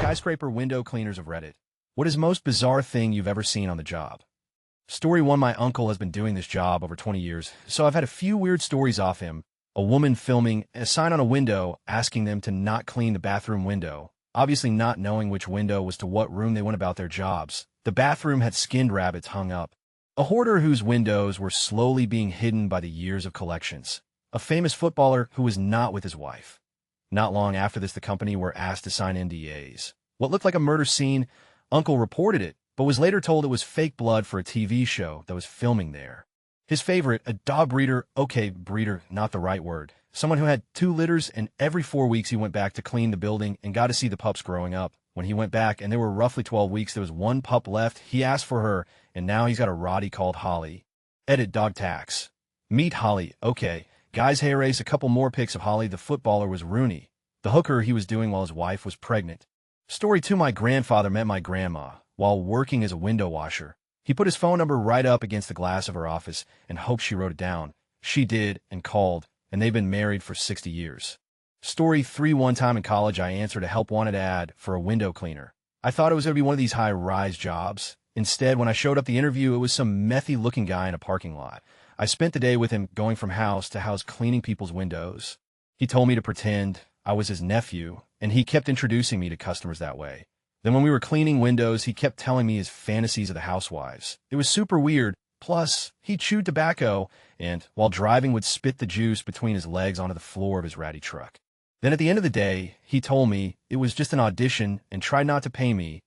Skyscraper window cleaners of Reddit. What is the most bizarre thing you've ever seen on the job? Story 1. My uncle has been doing this job over 20 years, so I've had a few weird stories off him. A woman filming a sign on a window asking them to not clean the bathroom window, obviously not knowing which window was to what room they went about their jobs. The bathroom had skinned rabbits hung up. A hoarder whose windows were slowly being hidden by the years of collections. A famous footballer who was not with his wife. Not long after this, the company were asked to sign NDAs. What looked like a murder scene, Uncle reported it, but was later told it was fake blood for a TV show that was filming there. His favorite, a dog breeder, breeder, not the right word, someone who had 2 litters, and every 4 weeks he went back to clean the building and got to see the pups growing up. When he went back, and there were roughly 12 weeks, there was 1 pup left. He asked for her, and now he's got a Rottie called Holly. Edit dog tax. Meet Holly. Guys, hey, race, a couple more pics of Holly. The footballer was Rooney, the hooker he was doing while his wife was pregnant. Story 2. My grandfather met my grandma while working as a window washer. He put his phone number right up against the glass of her office and hoped she wrote it down. She did and called, and they've been married for 60 years. Story 3. One time in college, I answered a help wanted ad for a window cleaner. I thought it was going to be one of these high-rise jobs. Instead, when I showed up the interview, it was some methy-looking guy in a parking lot. I spent the day with him going from house to house cleaning people's windows. He told me to pretend I was his nephew, and he kept introducing me to customers that way. Then when we were cleaning windows, he kept telling me his fantasies of the housewives. It was super weird. Plus, he chewed tobacco and, while driving, would spit the juice between his legs onto the floor of his ratty truck. Then at the end of the day, he told me it was just an audition and tried not to pay me.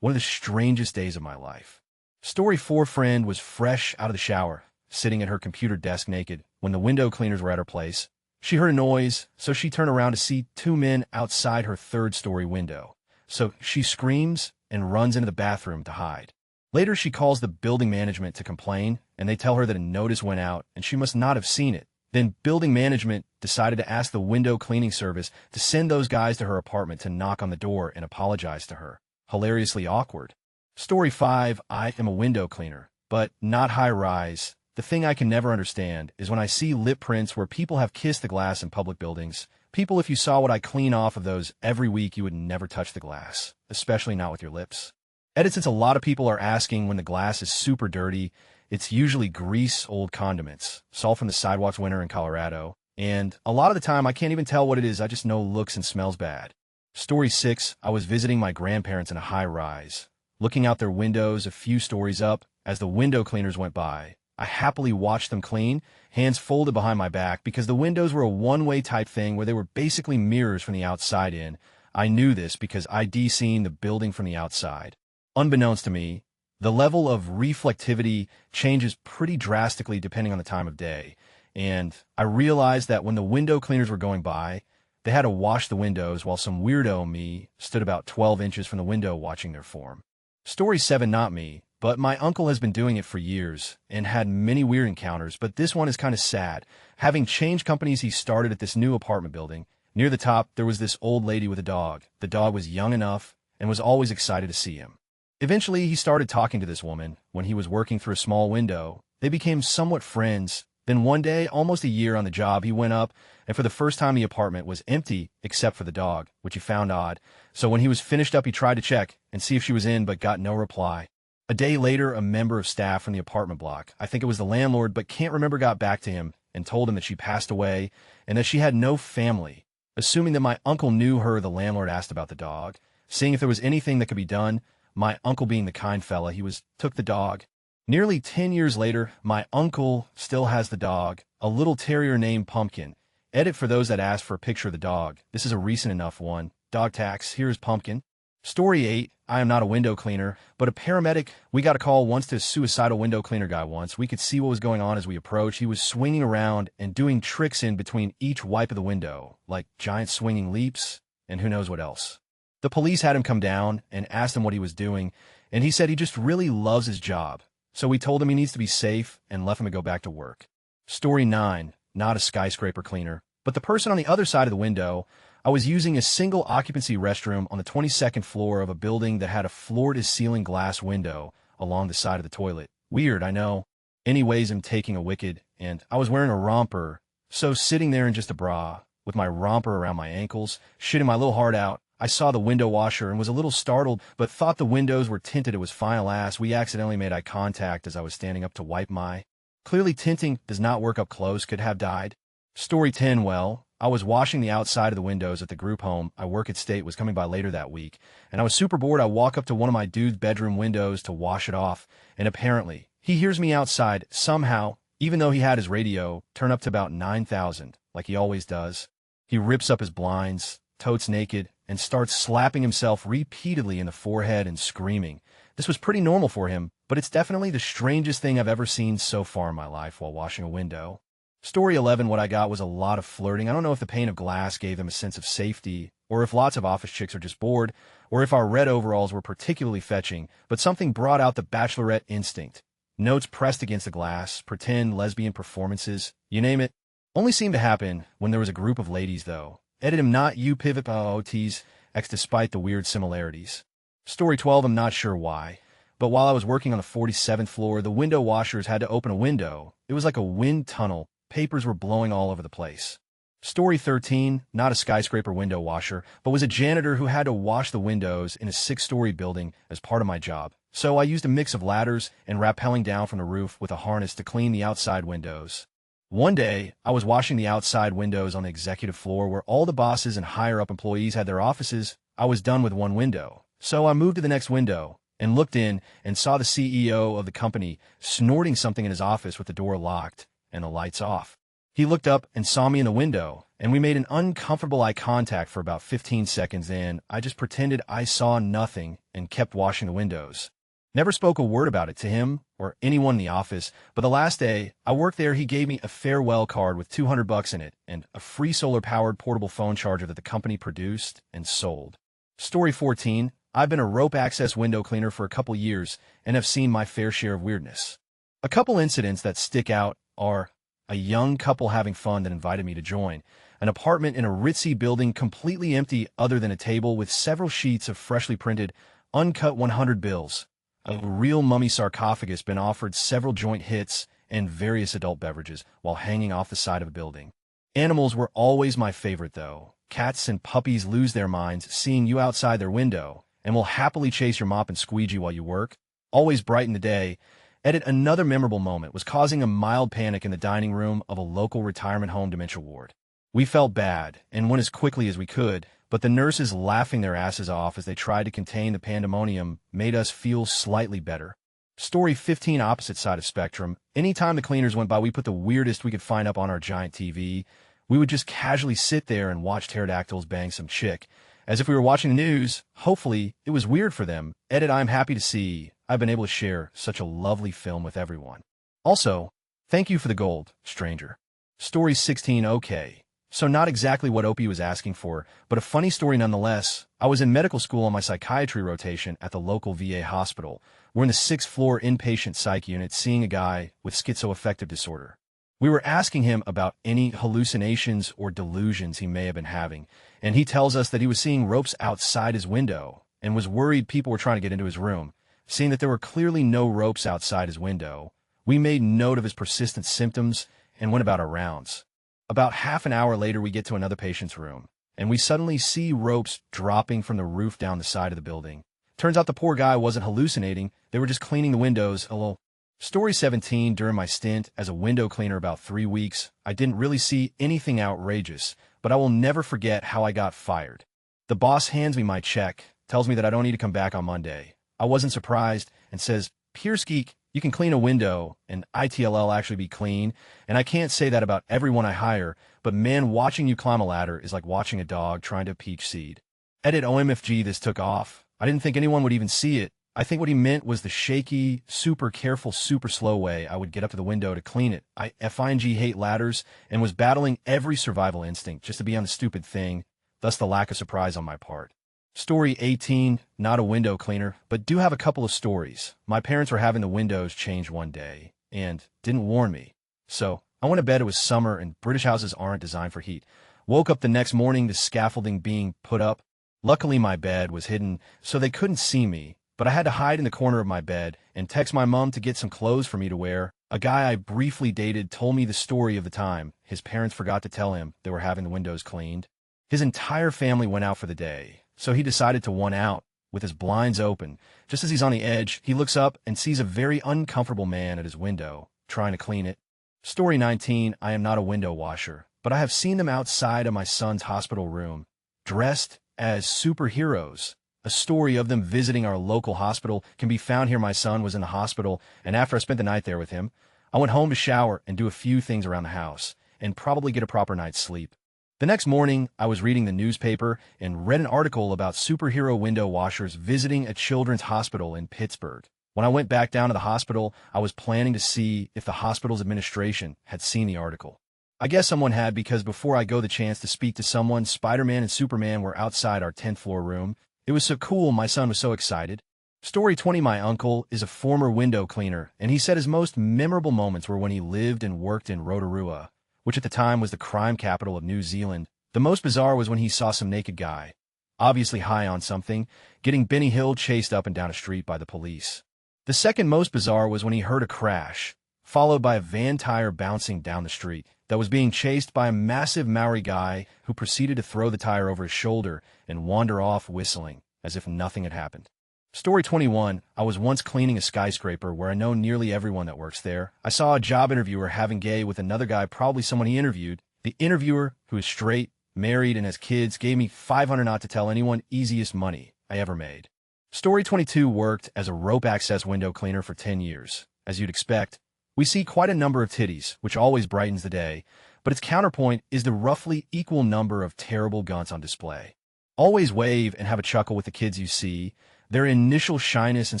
One of the strangest days of my life. Story 4. Friend was fresh out of the shower, sitting at her computer desk naked, when the window cleaners were at her place. She heard a noise, so she turned around to see 2 men outside her 3rd-story window. So she screams and runs into the bathroom to hide. Later, she calls the building management to complain, and they tell her that a notice went out and she must not have seen it. Then building management decided to ask the window cleaning service to send those guys to her apartment to knock on the door and apologize to her. Hilariously awkward. Story 5. I am a window cleaner, but not high-rise. The thing I can never understand is when I see lip prints where people have kissed the glass in public buildings. People, if you saw what I clean off of those every week, you would never touch the glass, especially not with your lips. Edit. Since a lot of people are asking when the glass is super dirty, it's usually grease, old condiments, salt from the sidewalks winter in Colorado, and a lot of the time I can't even tell what it is, I just know it looks and smells bad. Story 6. I was visiting my grandparents in a high-rise, looking out their windows a few stories up as the window cleaners went by. I happily watched them clean, hands folded behind my back, because the windows were a one-way type thing where they were basically mirrors from the outside in. I knew this because I'd seen the building from the outside. Unbeknownst to me, the level of reflectivity changes pretty drastically depending on the time of day, and I realized that when the window cleaners were going by, they had to wash the windows while some weirdo me stood about 12 inches from the window watching their form. Story 7. Not me, but my uncle has been doing it for years and had many weird encounters, but this one is kind of sad. Having changed companies, he started at this new apartment building. Near the top, there was this old lady with a dog. The dog was young enough and was always excited to see him. Eventually, he started talking to this woman when he was working through a small window. They became somewhat friends. Then one day, almost a year on the job, he went up, and for the first time the apartment was empty except for the dog, which he found odd. So when he was finished up, he tried to check and see if she was in, but got no reply. A day later, a member of staff from the apartment block, I think it was the landlord, but can't remember, got back to him and told him that she passed away and that she had no family. Assuming that my uncle knew her, the landlord asked about the dog. Seeing if there was anything that could be done, my uncle being the kind fella he was, took the dog. Nearly 10 years later, my uncle still has the dog, a little terrier named Pumpkin. Edit. For those that asked for a picture of the dog, this is a recent enough one. Dog tax. Here's Pumpkin. Story 8. I am not a window cleaner, but a paramedic. We got a call once to a suicidal window cleaner guy once. We could see what was going on as we approached. He was swinging around and doing tricks in between each wipe of the window, like giant swinging leaps and who knows what else. The police had him come down and asked him what he was doing, and he said he just really loves his job. So we told him he needs to be safe and left him to go back to work. Story 9. Not a skyscraper cleaner, but the person on the other side of the window. I was using a single occupancy restroom on the 22nd floor of a building that had a floor-to-ceiling glass window along the side of the toilet. Weird, I know. Anyways, I'm taking a wicked, and I was wearing a romper, so sitting there in just a bra, with my romper around my ankles, shitting my little heart out, I saw the window washer and was a little startled, but thought the windows were tinted. It was fine. Alas, we accidentally made eye contact as I was standing up to wipe my. Clearly tinting does not work up close. Could have died. Story 10. Well, I was washing the outside of the windows at the group home I work at. State was coming by later that week, and I was super bored. I walk up to one of my dude's bedroom windows to wash it off, and apparently he hears me outside somehow, even though he had his radio turned up to about 9,000, like he always does. He rips up his blinds, totes naked, and starts slapping himself repeatedly in the forehead and screaming. This was pretty normal for him, but it's definitely the strangest thing I've ever seen so far in my life while washing a window. Story 11. What I got was a lot of flirting. I don't know if the pane of glass gave them a sense of safety, or if lots of office chicks are just bored, or if our red overalls were particularly fetching, but something brought out the bachelorette instinct. Notes pressed against the glass, pretend lesbian performances, you name it. Only seemed to happen when there was a group of ladies, though. Edit him, not you, pivot, OTs, X despite the weird similarities. Story 12. I'm not sure why, but while I was working on the 47th floor, the window washers had to open a window. It was like a wind tunnel. Papers were blowing all over the place. Story 13. Not a skyscraper window washer, but was a janitor who had to wash the windows in a 6-story building as part of my job. So I used a mix of ladders and rappelling down from the roof with a harness to clean the outside windows. One day, I was washing the outside windows on the executive floor where all the bosses and higher-up employees had their offices. I was done with one window, so I moved to the next window and looked in and saw the CEO of the company snorting something in his office with the door locked and the lights off. He looked up and saw me in the window, and we made an uncomfortable eye contact for about 15 seconds. Then I just pretended I saw nothing and kept washing the windows. Never spoke a word about it to him or anyone in the office, but the last day I worked there, he gave me a farewell card with $200 in it and a free solar-powered portable phone charger that the company produced and sold. Story 14. I've been a rope access window cleaner for a couple years and have seen my fair share of weirdness. A couple incidents that stick out are a young couple having fun that invited me to join, an apartment in a ritzy building completely empty other than a table with several sheets of freshly printed, uncut 100 bills, a real mummy sarcophagus been offered several joint hits, and various adult beverages while hanging off the side of a building. Animals were always my favorite, though. Cats and puppies lose their minds seeing you outside their window and will happily chase your mop and squeegee while you work. Always brighten the day. Edit. Another memorable moment was causing a mild panic in the dining room of a local retirement home dementia ward. We felt bad and went as quickly as we could, but the nurses laughing their asses off as they tried to contain the pandemonium made us feel slightly better. Story 15. Opposite side of spectrum. Anytime the cleaners went by, we put the weirdest we could find up on our giant TV. We would just casually sit there and watch pterodactyls bang some chick, as if we were watching the news. Hopefully, it was weird for them. Edit. I'm happy to see I've been able to share such a lovely film with everyone. Also, thank you for the gold, stranger. Story 16. Okay, so not exactly what Opie was asking for, but a funny story nonetheless. I was in medical school on my psychiatry rotation at the local VA hospital. We're in the 6th floor inpatient psych unit seeing a guy with schizoaffective disorder. We were asking him about any hallucinations or delusions he may have been having, and he tells us that he was seeing ropes outside his window and was worried people were trying to get into his room. Seeing that there were clearly no ropes outside his window, we made note of his persistent symptoms and went about our rounds. About half an hour later, we get to another patient's room, and we suddenly see ropes dropping from the roof down the side of the building. Turns out the poor guy wasn't hallucinating, they were just cleaning the windows. Hello. Story 17. During my stint as a window cleaner about 3 weeks, I didn't really see anything outrageous, but I will never forget how I got fired. The boss hands me my check, tells me that I don't need to come back on Monday. I wasn't surprised and says, "Pierce Geek, you can clean a window and ITLL actually be clean." And I can't say that about everyone I hire, but man, watching you climb a ladder is like watching a dog trying to peach seed. Edit. OMFG, this took off. I didn't think anyone would even see it. I think what he meant was the shaky, super careful, super slow way I would get up to the window to clean it. I FING hate ladders and was battling every survival instinct just to be on the stupid thing, thus the lack of surprise on my part. Story 18. Not a window cleaner, but do have a couple of stories. My parents were having the windows changed one day and didn't warn me. So I went to bed. It was summer and British houses aren't designed for heat. Woke up the next morning to scaffolding being put up. Luckily my bed was hidden so they couldn't see me, but I had to hide in the corner of my bed and text my mom to get some clothes for me to wear. A guy I briefly dated told me the story of the time his parents forgot to tell him they were having the windows cleaned. His entire family went out for the day, so he decided to one out with his blinds open. Just as he's on the edge, he looks up and sees a very uncomfortable man at his window, trying to clean it. Story 19, I am not a window washer, but I have seen them outside of my son's hospital room, dressed as superheroes. A story of them visiting our local hospital can be found here. My son was in the hospital, and after I spent the night there with him, I went home to shower and do a few things around the house, and probably get a proper night's sleep. The next morning, I was reading the newspaper and read an article about superhero window washers visiting a children's hospital in Pittsburgh. When I went back down to the hospital, I was planning to see if the hospital's administration had seen the article. I guess someone had, because before I go the chance to speak to someone, Spider-Man and Superman were outside our 10th floor room. It was so cool, my son was so excited. Story 20, my uncle is a former window cleaner, and he said his most memorable moments were when he lived and worked in Rotorua, which at the time was the crime capital of New Zealand. The most bizarre was when he saw some naked guy, obviously high on something, getting Benny Hill chased up and down a street by the police. The second most bizarre was when he heard a crash, followed by a van tire bouncing down the street that was being chased by a massive Maori guy who proceeded to throw the tire over his shoulder and wander off whistling as if nothing had happened. Story 21, I was once cleaning a skyscraper where I know nearly everyone that works there. I saw a job interviewer having gay with another guy, probably someone he interviewed. The interviewer, who is straight, married, and has kids, gave me $500 not to tell anyone, easiest money I ever made. Story 22, worked as a rope access window cleaner for 10 years. As you'd expect, we see quite a number of titties, which always brightens the day, but its counterpoint is the roughly equal number of terrible gunts on display. Always wave and have a chuckle with the kids you see. Their initial shyness and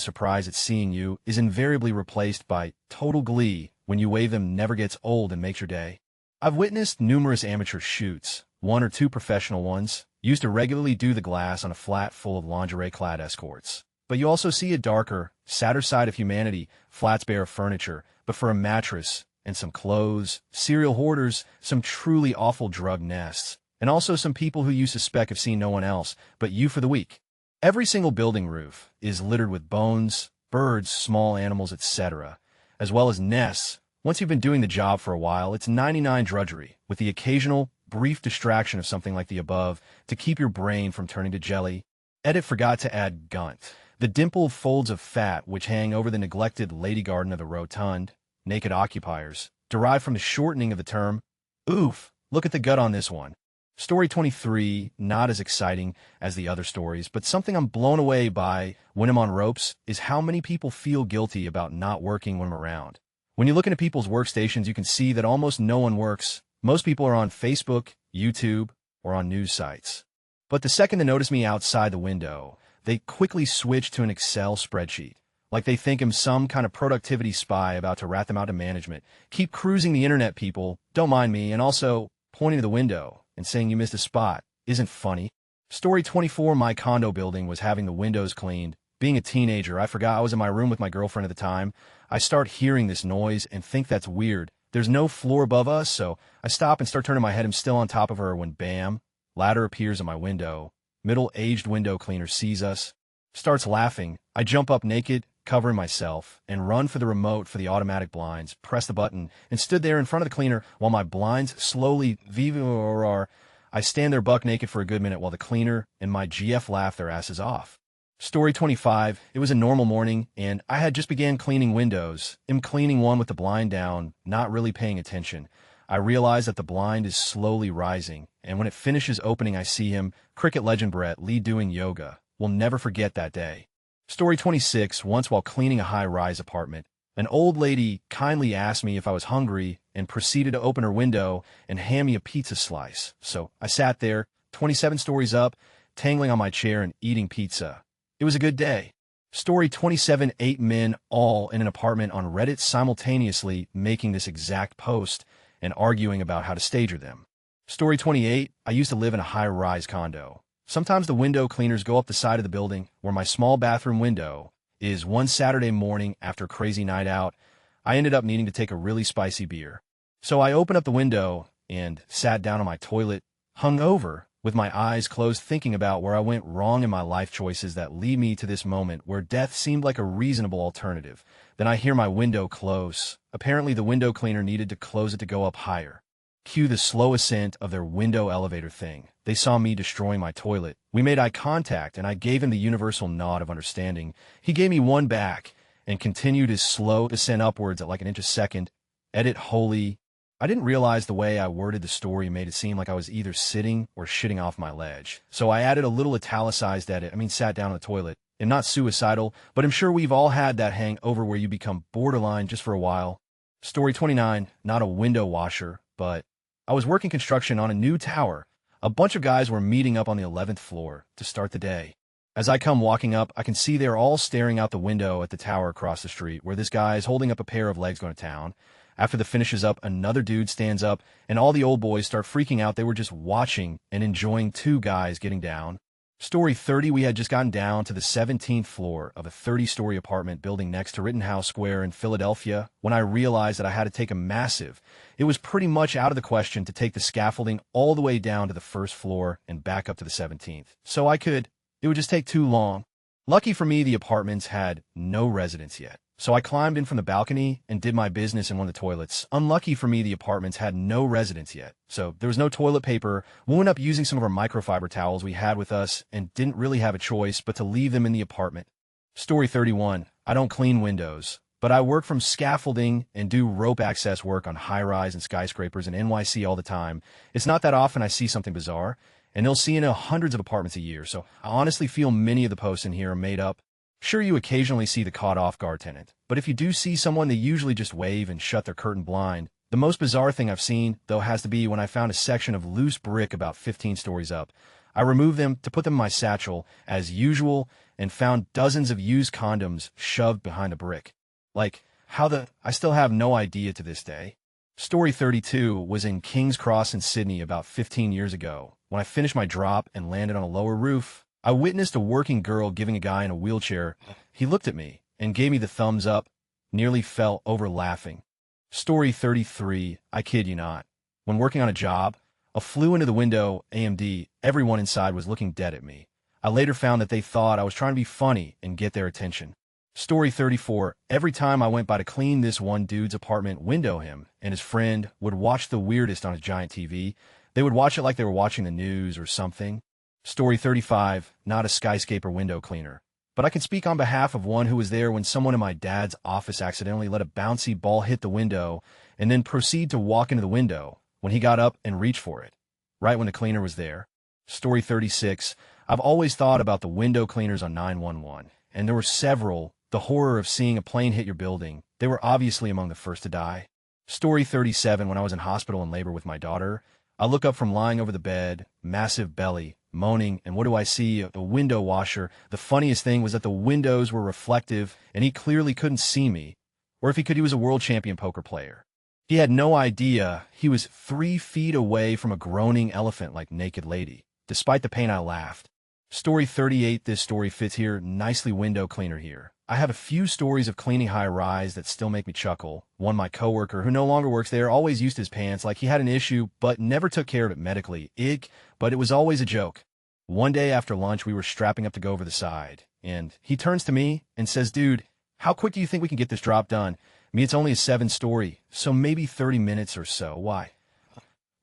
surprise at seeing you is invariably replaced by total glee when you wave them. Never gets old and makes your day. I've witnessed numerous amateur shoots, one or two professional ones, used to regularly do the glass on a flat full of lingerie-clad escorts. But you also see a darker, sadder side of humanity, flats bare of furniture, but for a mattress and some clothes, serial hoarders, some truly awful drug nests, and also some people who you suspect have seen no one else but you for the week. Every single building roof is littered with bones, birds, small animals, etc., as well as nests. Once you've been doing the job for a while, it's 99 drudgery, with the occasional, brief distraction of something like the above to keep your brain from turning to jelly. Edit forgot to add gunt. The dimpled folds of fat which hang over the neglected lady garden of the rotund, naked occupiers, derived from the shortening of the term, oof, look at the gut on this one. Story 23, not as exciting as the other stories, but something I'm blown away by when I'm on ropes is how many people feel guilty about not working when I'm around. When you look into people's workstations, you can see that almost no one works. Most people are on Facebook, YouTube, or on news sites. But the second they notice me outside the window, they quickly switch to an Excel spreadsheet, like they think I'm some kind of productivity spy about to rat them out to management. Keep cruising the internet, people. Don't mind me. And also, pointing to the window and saying you missed a spot isn't funny. Story 24, my condo building was having the windows cleaned. Being a teenager, I forgot I was in my room with my girlfriend at the time. I start hearing this noise and think that's weird. There's no floor above us, so I stop and start turning my head. I'm still on top of her when bam, ladder appears in my window. Middle-aged window cleaner sees us, starts laughing. I jump up naked, covering myself, and run for the remote for the automatic blinds, press the button, and stood there in front of the cleaner while my blinds slowly I stand there buck naked for a good minute while the cleaner and my GF laugh their asses off. Story 25, it was a normal morning, and I had just began cleaning windows. I'm cleaning one with the blind down, not really paying attention. I realize that the blind is slowly rising, and when it finishes opening, I see him, cricket legend Brett Lee, doing yoga. We'll never forget that day. Story 26, once while cleaning a high-rise apartment, an old lady kindly asked me if I was hungry and proceeded to open her window and hand me a pizza slice. So I sat there, 27 stories up, tangling on my chair and eating pizza. It was a good day. Story 27, 8 men all in an apartment on Reddit simultaneously making this exact post and arguing about how to stage them. Story 28, I used to live in a high-rise condo. Sometimes the window cleaners go up the side of the building where my small bathroom window is. One Saturday morning after a crazy night out, I ended up needing to take a really spicy beer. So I opened up the window and sat down on my toilet, hungover, with my eyes closed, thinking about where I went wrong in my life choices that lead me to this moment where death seemed like a reasonable alternative. Then I hear my window close. Apparently the window cleaner needed to close it to go up higher. Cue the slow ascent of their window elevator thing. They saw me destroying my toilet, We made eye contact, and I gave him the universal nod of understanding. He gave me one back and continued his slow descent upwards at like an inch a second. Edit holy. I didn't realize the way I worded the story made it seem like I was either sitting or shitting off my ledge. So I added a little italicized edit. Sat down on the toilet. I'm not suicidal, but I'm sure we've all had that hangover where you become borderline just for a while. Story 29, not a window washer, but I was working construction on a new tower. A bunch of guys were meeting up on the 11th floor to start the day. As I come walking up, I can see they're all staring out the window at the tower across the street, where this guy is holding up a pair of legs going to town. After the finish is up, another dude stands up, and all the old boys start freaking out. They were just watching and enjoying two guys getting down. Story 30, we had just gotten down to the 17th floor of a 30-story apartment building next to Rittenhouse Square in Philadelphia when I realized that I had to take it was pretty much out of the question to take the scaffolding all the way down to the first floor and back up to the 17th. It would just take too long. Lucky for me, the apartments had no residents yet. So I climbed in from the balcony and did my business in one of the toilets. Unlucky for me, the apartments had no residents yet. So there was no toilet paper. We went up using some of our microfiber towels we had with us and didn't really have a choice but to leave them in the apartment. Story 31. I don't clean windows, but I work from scaffolding and do rope access work on high-rise and skyscrapers in NYC all the time. It's not that often I see something bizarre, and they'll see in hundreds of apartments a year, so I honestly feel many of the posts in here are made up. Sure, you occasionally see the caught-off-guard tenant, but if you do see someone, they usually just wave and shut their curtain blind. The most bizarre thing I've seen, though, has to be when I found a section of loose brick about 15 stories up. I removed them to put them in my satchel, as usual, and found dozens of used condoms shoved behind the brick. I still have no idea to this day. Story 32 was in King's Cross in Sydney about 15 years ago. When I finished my drop and landed on a lower roof, I witnessed a working girl giving a guy in a wheelchair. He looked at me and gave me the thumbs up, nearly fell over laughing. Story 33, I kid you not. When working on a job, I flew into the window, AMD, everyone inside was looking dead at me. I later found that they thought I was trying to be funny and get their attention. Story 34, every time I went by to clean this one dude's apartment window, him and his friend would watch the weirdest on his giant TV. They would watch it like they were watching the news or something. Story 35, not a skyscraper window cleaner, but I can speak on behalf of one who was there when someone in my dad's office accidentally let a bouncy ball hit the window and then proceed to walk into the window when he got up and reached for it, right when the cleaner was there. Story 36, I've always thought about the window cleaners on 911, and there were several. The horror of seeing a plane hit your building. They were obviously among the first to die. Story 37, when I was in hospital in labor with my daughter, I look up from lying over the bed, massive belly, moaning, and what do I see? A window washer. The funniest thing was that the windows were reflective, and he clearly couldn't see me. Or if he could, he was a world champion poker player. He had no idea he was 3 feet away from a groaning elephant like Naked Lady. Despite the pain, I laughed. Story 38, this story fits here nicely. Window cleaner here. I have a few stories of cleaning high-rise that still make me chuckle. One, my coworker, who no longer works there, always used his pants like he had an issue, but never took care of it medically. But it was always a joke. One day after lunch, we were strapping up to go over the side, and he turns to me and says, "Dude, how quick do you think we can get this drop done? It's only a 7-story, so maybe 30 minutes or so. Why?"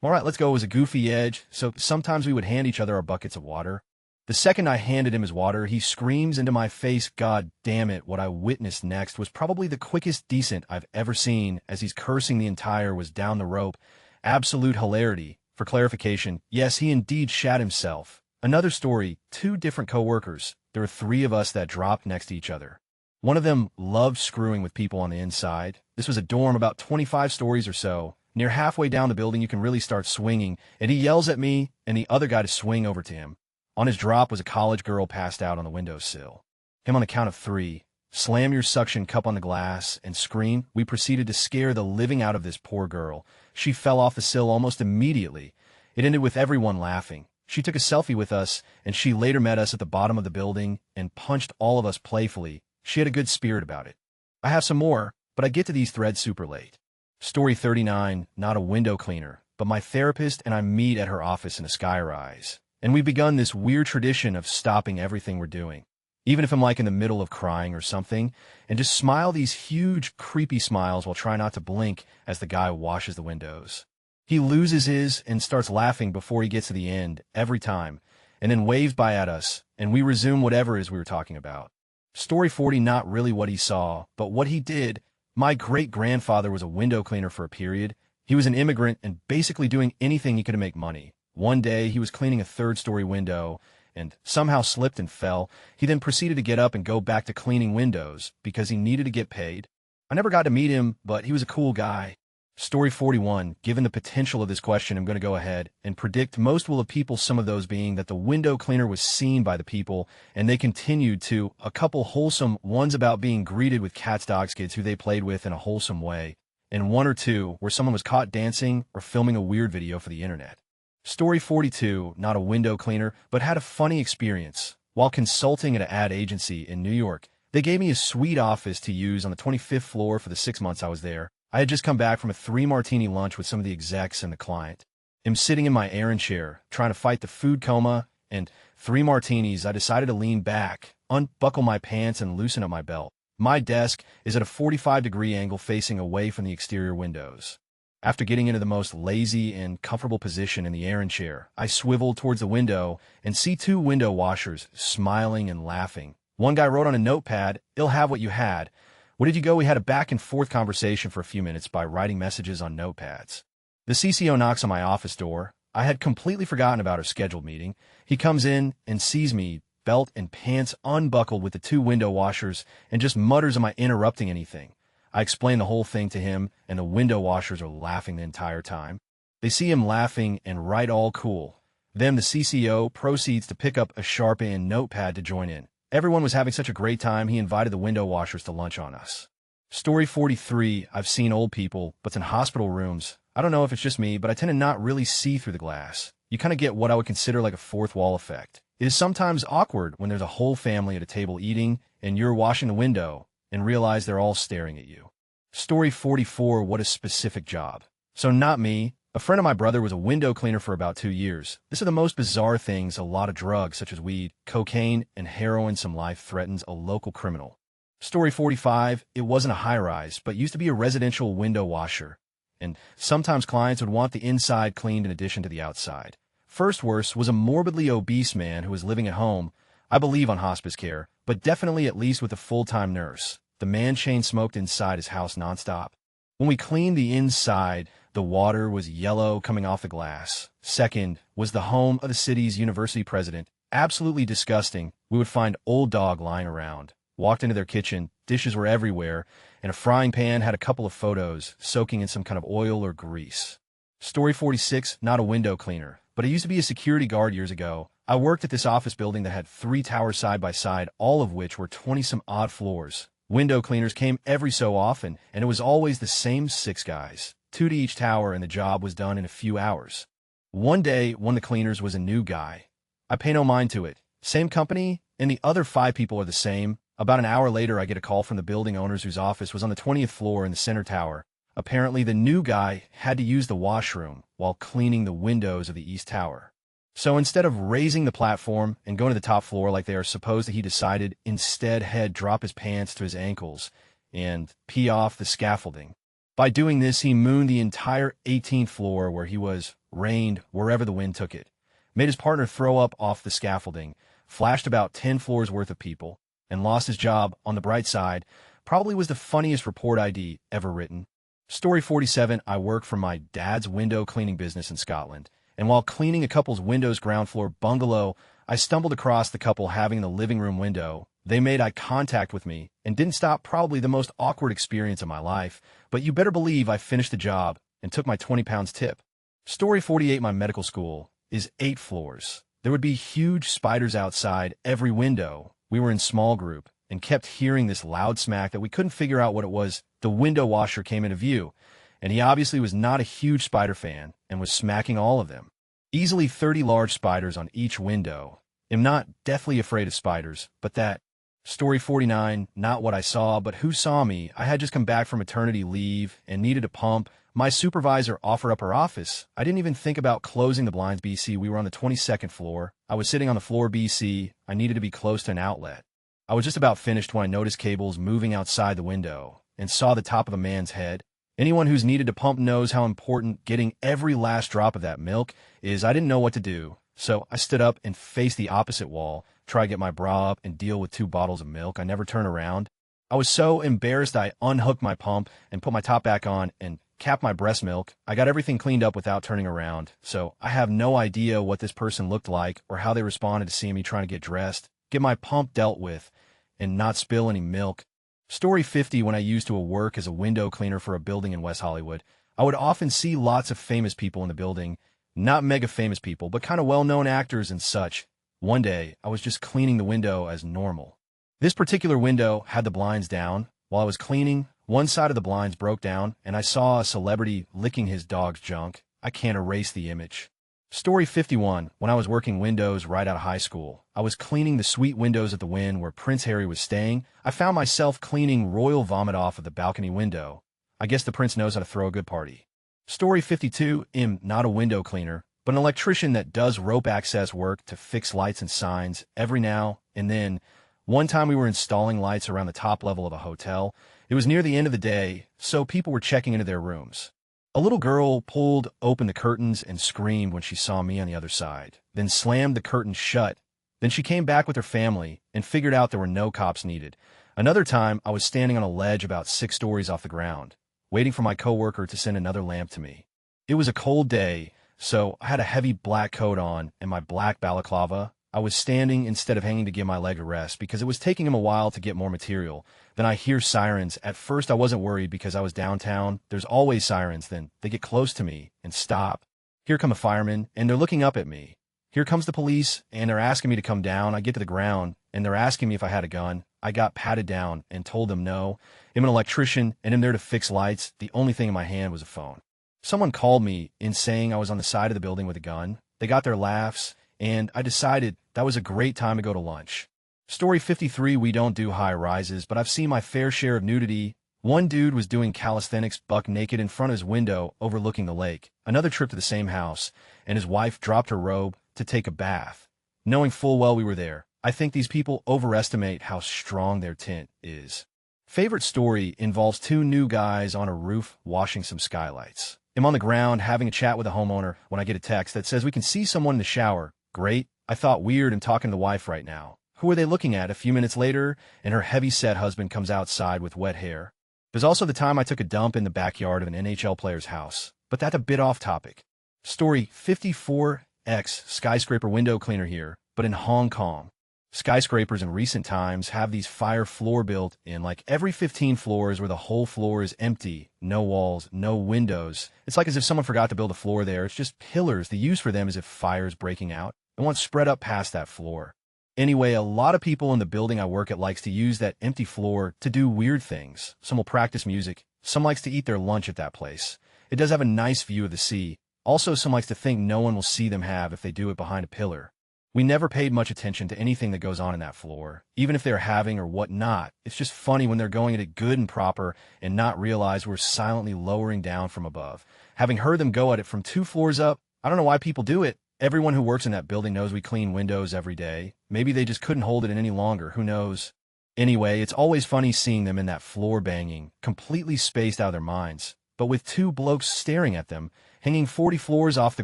All right, let's go. It was a goofy edge, so sometimes we would hand each other our buckets of water. The second I handed him his water, he screams into my face. God damn it, what I witnessed next was probably the quickest descent I've ever seen, as he's cursing the entire was down the rope. Absolute hilarity. For clarification, yes, he indeed shat himself. Another story, 2 different co-workers. There were 3 of us that dropped next to each other. One of them loved screwing with people on the inside. This was a dorm about 25 stories or so. Near halfway down the building, you can really start swinging, and he yells at me and the other guy to swing over to him. On his drop was a college girl passed out on the windowsill. Him on the count of 3. Slam your suction cup on the glass and scream. We proceeded to scare the living out of this poor girl. She fell off the sill almost immediately. It ended with everyone laughing. She took a selfie with us, and she later met us at the bottom of the building and punched all of us playfully. She had a good spirit about it. I have some more, but I get to these threads super late. Story 39, not a window cleaner, but my therapist and I meet at her office in a skyrise. And we've begun this weird tradition of stopping everything we're doing, even if I'm in the middle of crying or something, and just smile these huge, creepy smiles while trying not to blink as the guy washes the windows. He loses his and starts laughing before he gets to the end, every time. and then waved by at us, and we resumed whatever it is we were talking about. Story 40, not really what he saw, but what he did. My great-grandfather was a window cleaner for a period. He was an immigrant and basically doing anything he could to make money. One day, he was cleaning a third-story window and somehow slipped and fell. He then proceeded to get up and go back to cleaning windows because he needed to get paid. I never got to meet him, but he was a cool guy. Story 41. Given the potential of this question, I'm going to go ahead and predict most will of people, some of those being that the window cleaner was seen by the people, and they continued to. A couple wholesome ones about being greeted with cats, dogs, kids who they played with in a wholesome way, and one or two where someone was caught dancing or filming a weird video for the internet. Story 42. Not a window cleaner, but had a funny experience. While consulting at an ad agency in New York, they gave me a sweet office to use on the 25th floor for the 6 months I was there. I had just come back from a 3-martini lunch with some of the execs and the client. I'm sitting in my errand chair, trying to fight the food coma, and 3 martinis, I decided to lean back, unbuckle my pants, and loosen up my belt. My desk is at a 45-degree angle facing away from the exterior windows. After getting into the most lazy and comfortable position in the errand chair, I swivel towards the window and see 2 window washers smiling and laughing. One guy wrote on a notepad, "You'll have what you had." Where did you go? We had a back-and-forth conversation for a few minutes by writing messages on notepads. The CCO knocks on my office door. I had completely forgotten about our scheduled meeting. He comes in and sees me, belt and pants unbuckled with the 2 window washers, and just mutters, "Am I interrupting anything?" I explain the whole thing to him, and the window washers are laughing the entire time. They see him laughing and write all cool. Then the CCO proceeds to pick up a Sharpie and notepad to join in. Everyone was having such a great time, he invited the window washers to lunch on us. Story 43. I've seen old people, but in hospital rooms. I don't know if it's just me, but I tend to not really see through the glass. You kind of get what I would consider like a fourth wall effect. It is sometimes awkward when there's a whole family at a table eating, and you're washing the window, and realize they're all staring at you. Story 44. What a specific job. So not me. A friend of my brother was a window cleaner for about 2 years. This are the most bizarre things. A lot of drugs, such as weed, cocaine, and heroin. Some life threatens a local criminal. Story 45. It wasn't a high-rise, but used to be a residential window washer. And sometimes clients would want the inside cleaned in addition to the outside. First worst was a morbidly obese man who was living at home, I believe on hospice care, but definitely at least with a full-time nurse. The man chain smoked inside his house nonstop. When we cleaned the inside, the water was yellow coming off the glass. Second was the home of the city's university president. Absolutely disgusting. We would find old dog lying around. Walked into their kitchen, dishes were everywhere, and a frying pan had a couple of photos soaking in some kind of oil or grease. Story 46. Not a window cleaner, but I used to be a security guard years ago. I worked at this office building that had 3 towers side by side, all of which were 20-some odd floors. Window cleaners came every so often, and it was always the same 6 guys, 2 to each tower, and the job was done in a few hours. One day, one of the cleaners was a new guy. I pay no mind to it. Same company, and the other 5 people are the same. About an hour later, I get a call from the building owners whose office was on the 20th floor in the center tower. Apparently, the new guy had to use the washroom while cleaning the windows of the east tower. So instead of raising the platform and going to the top floor like they are supposed to, he decided instead had drop his pants to his ankles and pee off the scaffolding. By doing this, he mooned the entire 18th floor where he was, rained wherever the wind took it, made his partner throw up off the scaffolding, flashed about 10 floors worth of people, and lost his job. On the bright side, probably was the funniest report ID ever written. Story 47. I work for my dad's window cleaning business in Scotland, and while cleaning a couple's windows ground floor bungalow, I stumbled across the couple having the living room window. They made eye contact with me and didn't stop. Probably the most awkward experience of my life, but you better believe I finished the job and took my 20 pounds tip. Story 48. My medical school is 8 floors. There would be huge spiders outside every window. We were in small group and kept hearing this loud smack that we couldn't figure out what it was. The window washer came into view, and he obviously was not a huge spider fan and was smacking all of them. Easily 30 large spiders on each window. Am not deathly afraid of spiders, but that. Story 49. Not what I saw, but who saw me. I had just come back from maternity leave and needed a pump. My supervisor offered up her office. I didn't even think about closing the blinds. BC, we were on the 22nd floor. I was sitting on the floor. BC, I needed to be close to an outlet. I was just about finished when I noticed cables moving outside the window and saw the top of a man's head. Anyone who's needed to pump knows how important getting every last drop of that milk is. I didn't know what to do, So I stood up and faced the opposite wall, try to get my bra up and deal with 2 bottles of milk. I never turned around. I was so embarrassed I unhooked my pump and put my top back on and capped my breast milk. I got everything cleaned up without turning around, so I have no idea what this person looked like or how they responded to seeing me trying to get dressed, get my pump dealt with, and not spill any milk. Story 50. When I used to work as a window cleaner for a building in West Hollywood, I would often see lots of famous people in the building. Not mega famous people, but kind of well-known actors and such. One day, I was just cleaning the window as normal. This particular window had the blinds down. While I was cleaning, one side of the blinds broke down, and I saw a celebrity licking his dog's junk. I can't erase the image. Story 51. When I was working windows right out of high school, I was cleaning the suite windows at the Wynn where Prince Harry was staying. I found myself cleaning royal vomit off of the balcony window. I guess the prince knows how to throw a good party. Story 52. I'm not a window cleaner, but an electrician that does rope access work to fix lights and signs every now and then. One time we were installing lights around the top level of a hotel. It was near the end of the day, so people were checking into their rooms. A little girl pulled open the curtains and screamed when she saw me on the other side, then slammed the curtains shut. Then she came back with her family and figured out there were no cops needed. Another time, I was standing on a ledge about 6 stories off the ground, waiting for my coworker to send another lamp to me. It was a cold day, so I had a heavy black coat on and my black balaclava. I was standing instead of hanging to give my leg a rest because it was taking him a while to get more material. Then I hear sirens. At first I wasn't worried because I was downtown. There's always sirens. Then they get close to me and stop. Here come a fireman, and they're looking up at me. Here comes the police, and they're asking me to come down. I get to the ground, and they're asking me if I had a gun. I got patted down and told them no. I'm an electrician, and I'm there to fix lights. The only thing in my hand was a phone. Someone called me in saying I was on the side of the building with a gun. They got their laughs, and I decided that was a great time to go to lunch. Story 53. We don't do high rises, but I've seen my fair share of nudity. One dude was doing calisthenics buck naked in front of his window overlooking the lake. Another trip to the same house, and his wife dropped her robe to take a bath. Knowing full well we were there, I think these people overestimate how strong their tint is. Favorite story involves 2 new guys on a roof washing some skylights. I'm on the ground having a chat with a homeowner when I get a text that says we can see someone in the shower. Great. I thought weird and talking to the wife right now. Who are they looking at? A few minutes later, and her heavy-set husband comes outside with wet hair. There's also the time I took a dump in the backyard of an NHL player's house, but that's a bit off topic. Story 54X skyscraper window cleaner here, but in Hong Kong. Skyscrapers in recent times have these fire floor built in like every 15 floors where the whole floor is empty, no walls, no windows. It's like as if someone forgot to build a floor there. It's just pillars. The use for them is if fire's breaking out and want spread up past that floor. Anyway, a lot of people in the building I work at likes to use that empty floor to do weird things. Some will practice music. Some likes to eat their lunch at that place. It does have a nice view of the sea. Also, some likes to think no one will see them have if they do it behind a pillar. We never paid much attention to anything that goes on in that floor, even if they're having or whatnot. It's just funny when they're going at it good and proper and not realize we're silently lowering down from above. Having heard them go at it from 2 floors up, I don't know why people do it. Everyone who works in that building knows we clean windows every day. Maybe they just couldn't hold it in any longer, who knows? Anyway, it's always funny seeing them in that floor banging, completely spaced out of their minds, but with 2 blokes staring at them, hanging 40 floors off the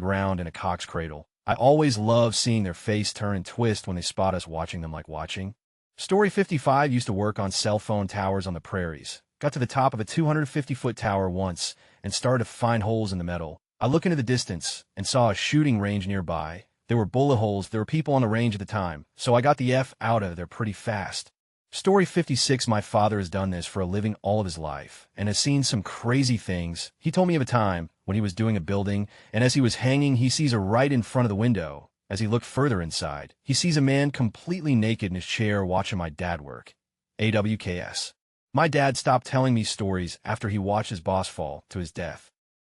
ground in a cock's cradle. I always love seeing their face turn and twist when they spot us watching them like watching. Story 55. Used to work on cell phone towers on the prairies. Got to the top of a 250-foot tower once and started to find holes in the metal. I looked into the distance and saw a shooting range nearby. There were bullet holes. There were people on the range at the time, so I got the F out of there pretty fast. Story 56. My father has done this for a living all of his life and has seen some crazy things. He told me of a time when he was doing a building, and as he was hanging, he sees a right in front of the window. As he looked further inside, he sees a man completely naked in his chair watching my dad work. AWKS. My dad stopped telling me stories after he watched his boss fall to his death.